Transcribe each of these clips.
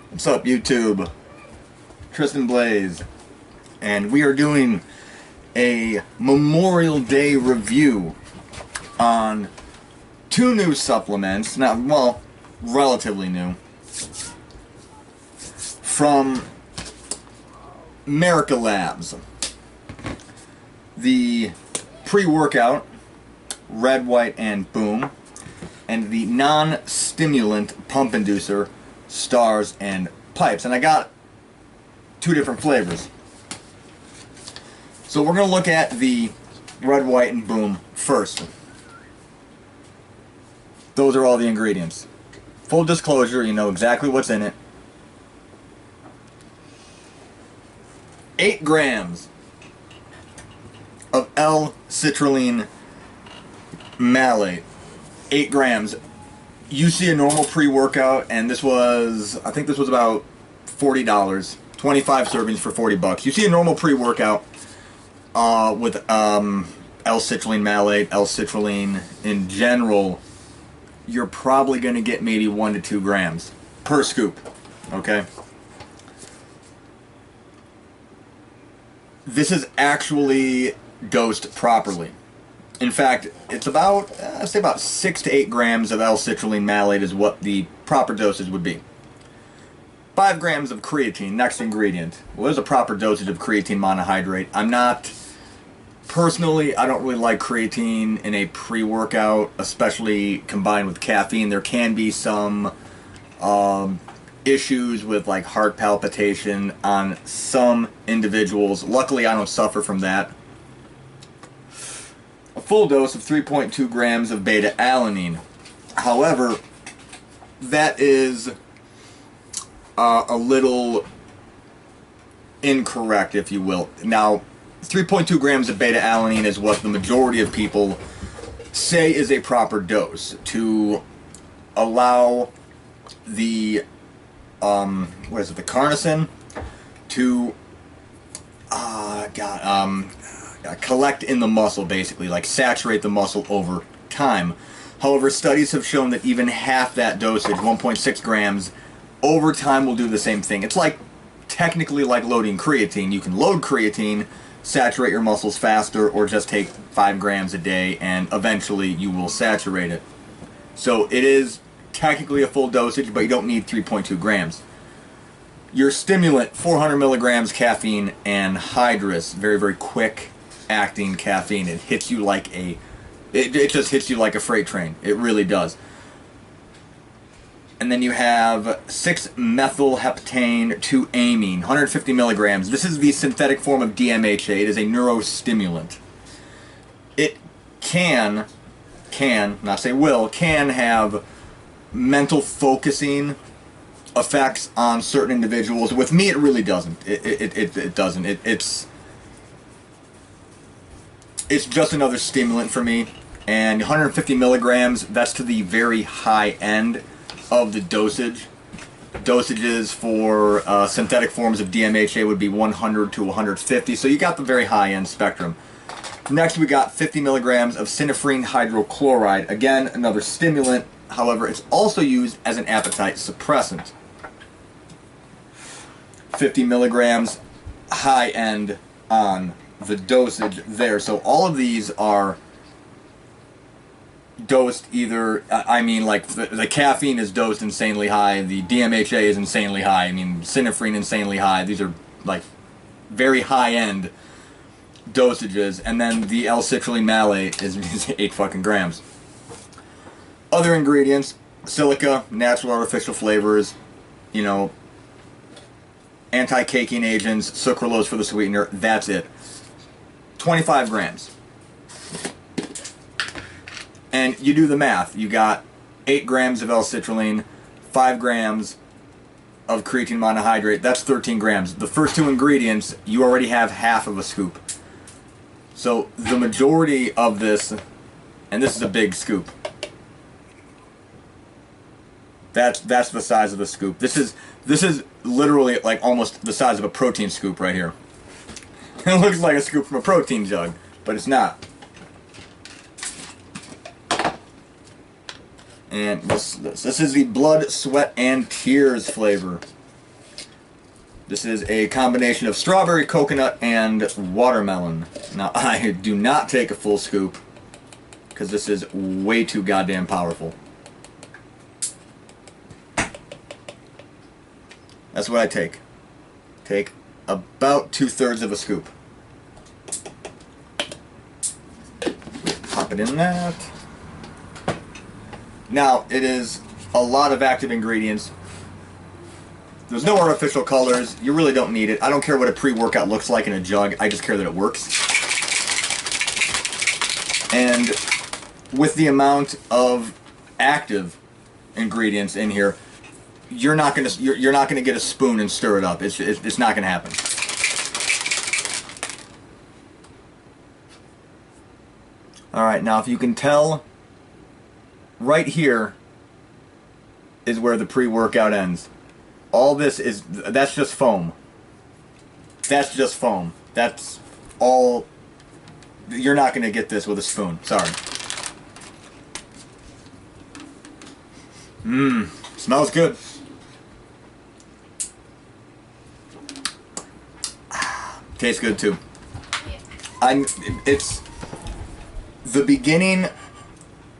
What's up, YouTube? Tristan Blaze, and we are doing a Memorial Day review on two new supplements, relatively new, from Merica Labz. The pre-workout, Red, White, and Boom, and the non-stimulant pump inducer, Stars and Pipes. And I got two different flavors. So we're going to look at the Red, White, and Boom first. Those are all the ingredients. Full disclosure, you know exactly what's in it. 8 grams of L-citrulline malate. 8 grams. You see a normal pre-workout, and I think this was about $40. 25 servings for $40. You see a normal pre-workout with L-citrulline malate, L-citrulline in general, you're probably going to get maybe 1 to 2 grams per scoop, okay? This is actually dosed properly. In fact, it's about, I'd say about 6 to 8 grams of L-citrulline malate is what the proper dosage would be. 5 grams of creatine, next ingredient. Well, there's a proper dosage of creatine monohydrate. Personally, I don't really like creatine in a pre-workout, especially combined with caffeine. There can be some issues with like heart palpitation on some individuals. Luckily, I don't suffer from that. A full dose of 3.2 grams of beta-alanine. However, that is a little incorrect, if you will. Now, 3.2 grams of beta-alanine is what the majority of people say is a proper dose to allow the the carnosine to collect in the muscle, basically, like saturate the muscle over time. However, studies have shown that even half that dosage, 1.6 grams, over time will do the same thing. It's like, technically like loading creatine. You can load creatine, saturate your muscles faster, or just take 5 grams a day and eventually you will saturate it. So it is technically a full dosage, but you don't need 3.2 grams. Your stimulant, 400 milligrams caffeine anhydrous, very, very quick acting caffeine. It hits you like it just hits you like a freight train. It really does. And then you have 6-methylheptane 2-amine, 150 milligrams. This is the synthetic form of DMHA. It is a neurostimulant. It can have mental focusing effects on certain individuals. With me, it really doesn't. It doesn't. It's just another stimulant for me. And 150 milligrams, that's to the very high end of the dosage. Dosages for synthetic forms of DMHA would be 100 to 150, so you got the very high end spectrum. Next we got 50 milligrams of synephrine hydrochloride, again another stimulant. However, it's also used as an appetite suppressant. 50 milligrams high end on the dosage there. So all of these are dosed either, the caffeine is dosed insanely high, the DMHA is insanely high, synephrine insanely high. These are like very high-end dosages, and then the L-citrulline malate is 8 fucking grams. Other ingredients, silica, natural artificial flavors, anti-caking agents, sucralose for the sweetener, that's it. 25 grams. And you do the math. You got 8 grams of L-citrulline, 5 grams of creatine monohydrate. That's 13 grams. The first two ingredients, you already have half of a scoop. So the majority of this, and this is a big scoop. That's the size of the scoop. This is literally like almost the size of a protein scoop right here. It looks like a scoop from a protein jug, but it's not. And this is the blood, sweat, and tears flavor. This is a combination of strawberry, coconut, and watermelon. Now, I do not take a full scoop, because this is way too goddamn powerful. That's what I take. Take about 2/3 of a scoop. Pop it in that. Now, it is a lot of active ingredients. There's no artificial colors. You really don't need it. I don't care what a pre-workout looks like in a jug. I just care that it works. And with the amount of active ingredients in here, you're not gonna get a spoon and stir it up. It's not gonna happen. All right, now if you can tell, right here is where the pre-workout ends. All this is, that's just foam. That's just foam. That's all. You're not going to get this with a spoon. Sorry. Smells good. Tastes good too. It's the beginning.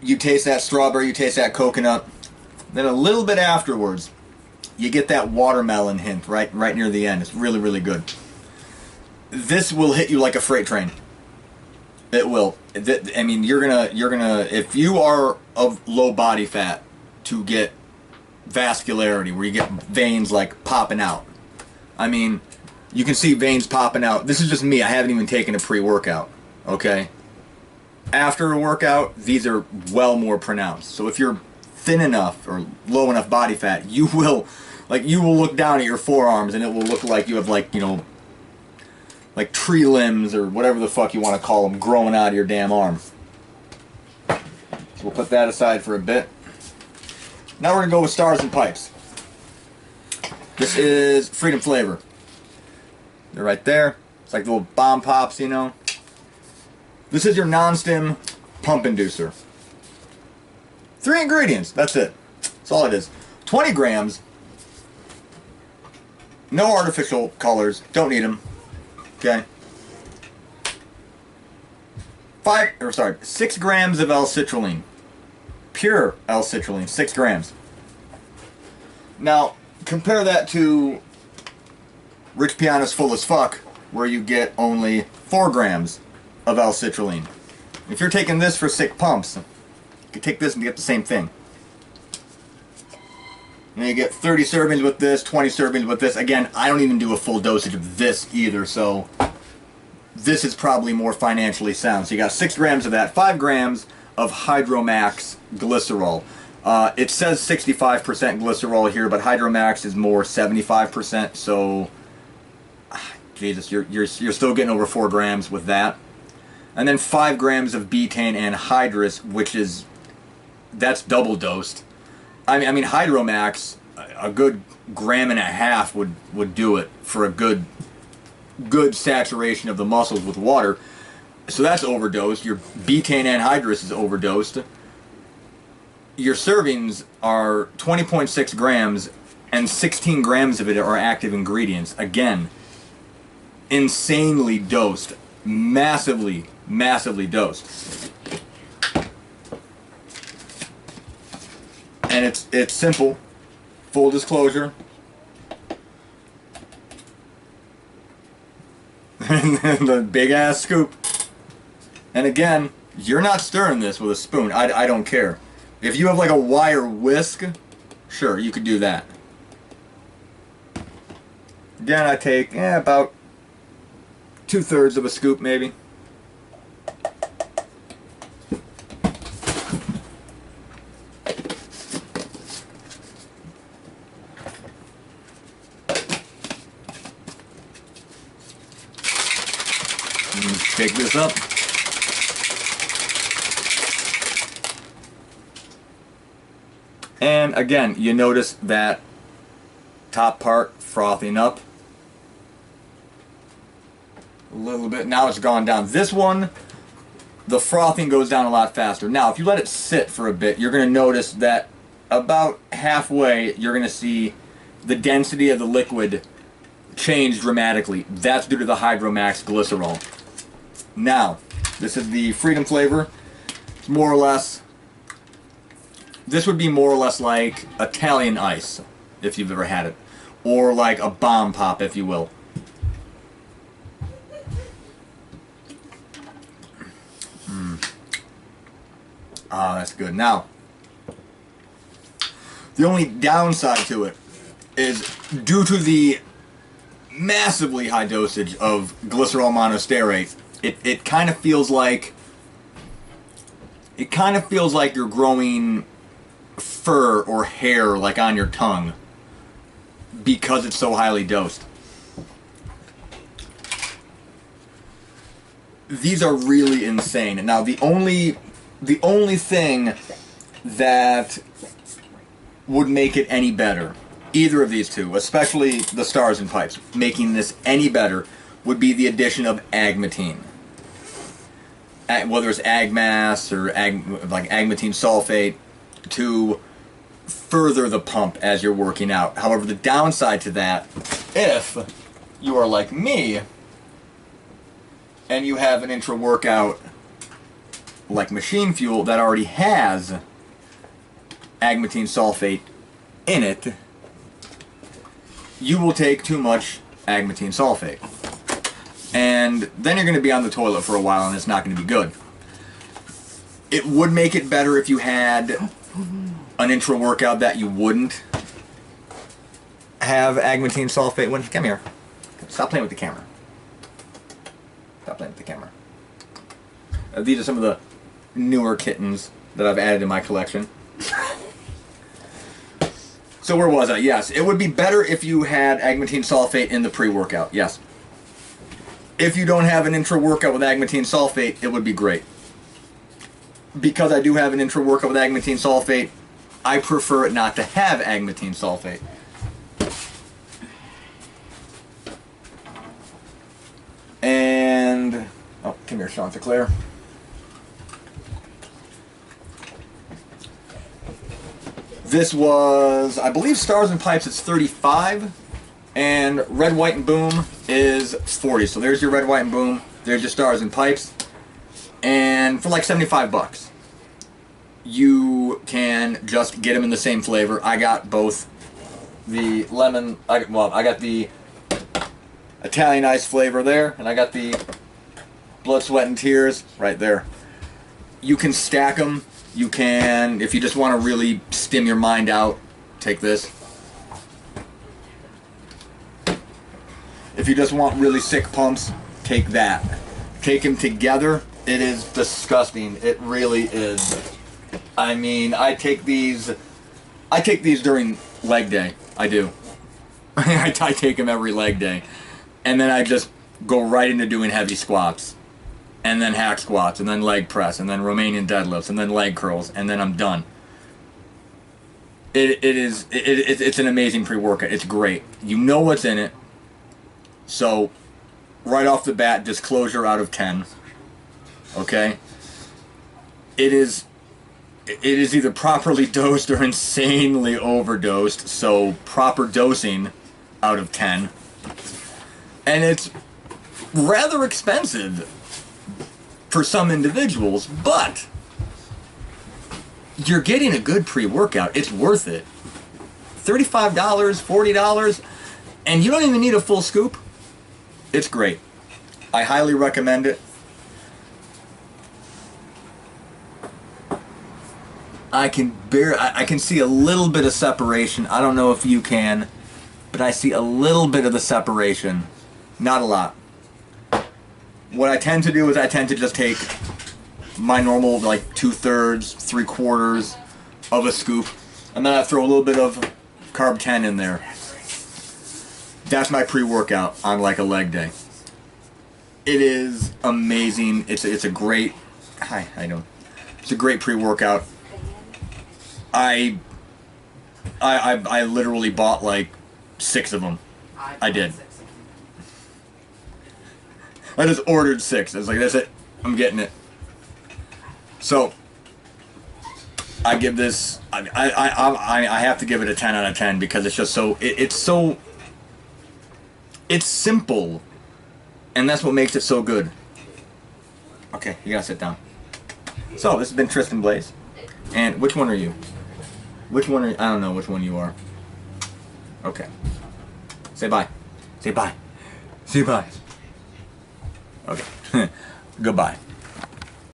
You taste that strawberry, you taste that coconut. Then a little bit afterwards, you get that watermelon hint right near the end. It's really, really good. This will hit you like a freight train. It will. I mean, you're gonna if you are of low body fat, to get vascularity where you get veins like popping out. I mean, you can see veins popping out. This is just me. I haven't even taken a pre-workout. Okay. After a workout, these are well more pronounced. So if you're thin enough or low enough body fat, you will look down at your forearms and it will look like you have, like, you know, like tree limbs or whatever the fuck you want to call them growing out of your damn arm. So we'll put that aside for a bit. Now we're gonna go with Stars and Pipes. This is Freedom Flavor. They're right there. It's like little bomb pops, you know. This is your non-stim pump inducer. 3 ingredients, that's it. That's all it is. 20 grams. No artificial colors, don't need them. Okay. 6 grams of L-citrulline. Pure L-citrulline, 6 grams. Now, compare that to Rich Piana's Full as Fuck, where you get only 4 grams of L-citrulline. If you're taking this for sick pumps, you can take this and get the same thing. And you get 30 servings with this, 20 servings with this. Again, I don't even do a full dosage of this either, so this is probably more financially sound. So you got 6 grams of that, 5 grams of Hydromax glycerol. It says 65% glycerol here, but Hydromax is more 75%, so Jesus, you're still getting over 4 grams with that. And then 5 grams of betaine anhydrous, which is, that's double dosed. I mean Hydromax, a good 1.5 grams would do it for a good saturation of the muscles with water. So that's overdosed. Your betaine anhydrous is overdosed. Your servings are 20.6 grams, and 16 grams of it are active ingredients. Again, insanely dosed. Massively dosed. And it's simple. Full disclosure. And then the big ass scoop. And again, you're not stirring this with a spoon. I don't care. If you have like a wire whisk, sure, you could do that. Again, I take about 2/3 of a scoop maybe. Shake this up. And again, you notice that top part frothing up a little bit. Now it's gone down. This one, the frothing goes down a lot faster. Now, if you let it sit for a bit, you're going to notice that about halfway, you're going to see the density of the liquid change dramatically. That's due to the Hydromax glycerol. Now, this is the Freedom flavor. It's more or less, this would be more or less like Italian ice, if you've ever had it. Or like a bomb pop, if you will. Ah, that's good. Now, the only downside to it is due to the massively high dosage of glycerol monosterate, it kind of feels like you're growing fur or hair like on your tongue because it's so highly dosed. These are really insane. Now the only thing that would make it any better, either of these two, especially the Stars and Pipes, making this any better, would be the addition of agmatine. Whether it's Agmass or like agmatine sulfate, to further the pump as you're working out. However, the downside to that, if you are like me and you have an intra-workout like Machine Fuel that already has agmatine sulfate in it, you will take too much agmatine sulfate. And then you're going to be on the toilet for a while and it's not going to be good. It would make it better if you had an intra-workout that you wouldn't have agmatine sulfate. Come here. Stop playing with the camera. Stop playing with the camera. These are some of the newer kittens that I've added to my collection. So where was I? Yes, it would be better if you had agmatine sulfate in the pre-workout. Yes. If you don't have an intra-workout with agmatine sulfate, it would be great. Because I do have an intra-workout with agmatine sulfate, I prefer it not to have agmatine sulfate. And, oh, come here, Chanticleer. This was, I believe, Stars and Pipes, it's 35, and Red, White, and Boom is 40. So there's your Red, White, and Boom, there's your Stars and Pipes, and for like 75 bucks. You can just get them in the same flavor. I got both the lemon, I got the Italian ice flavor there, and I got the Blood, Sweat, and Tears right there. You can stack them. You can, if you just want to really stim your mind out, take this. If you just want really sick pumps, take that. Take them together. It is disgusting. It really is. I mean, I take these during leg day. I do. I take them every leg day. And then I just go right into doing heavy squats. And then hack squats, and then leg press, and then Romanian deadlifts, and then leg curls, and then I'm done. It's an amazing pre-workout. It's great. You know what's in it. So, right off the bat, disclosure out of 10. Okay? It is either properly dosed or insanely overdosed, so proper dosing out of 10. And it's rather expensive for some individuals, but you're getting a good pre-workout. It's worth it. $35, $40, and you don't even need a full scoop. It's great. I highly recommend it. I can see a little bit of separation. I don't know if you can, but I see a little bit of the separation. Not a lot. What I tend to do is I tend to just take my normal, like, 2/3, 3/4 of a scoop, and then I throw a little bit of Carb 10 in there. That's my pre-workout on, like, a leg day. It is amazing. It's a great, hi, how you doing? It's a great pre-workout. I literally bought, like, 6 of them. I did. I just ordered 6. I was like, that's it. I'm getting it. So, I give this, I have to give it a 10 out of 10 because it's just so, it's so It's simple, and that's what makes it so good. Okay, you gotta sit down. So, this has been Tristan Blaze. And which one are you? Which one are you? I don't know which one you are. Okay. Say bye. Say bye. Say bye. Okay. Goodbye.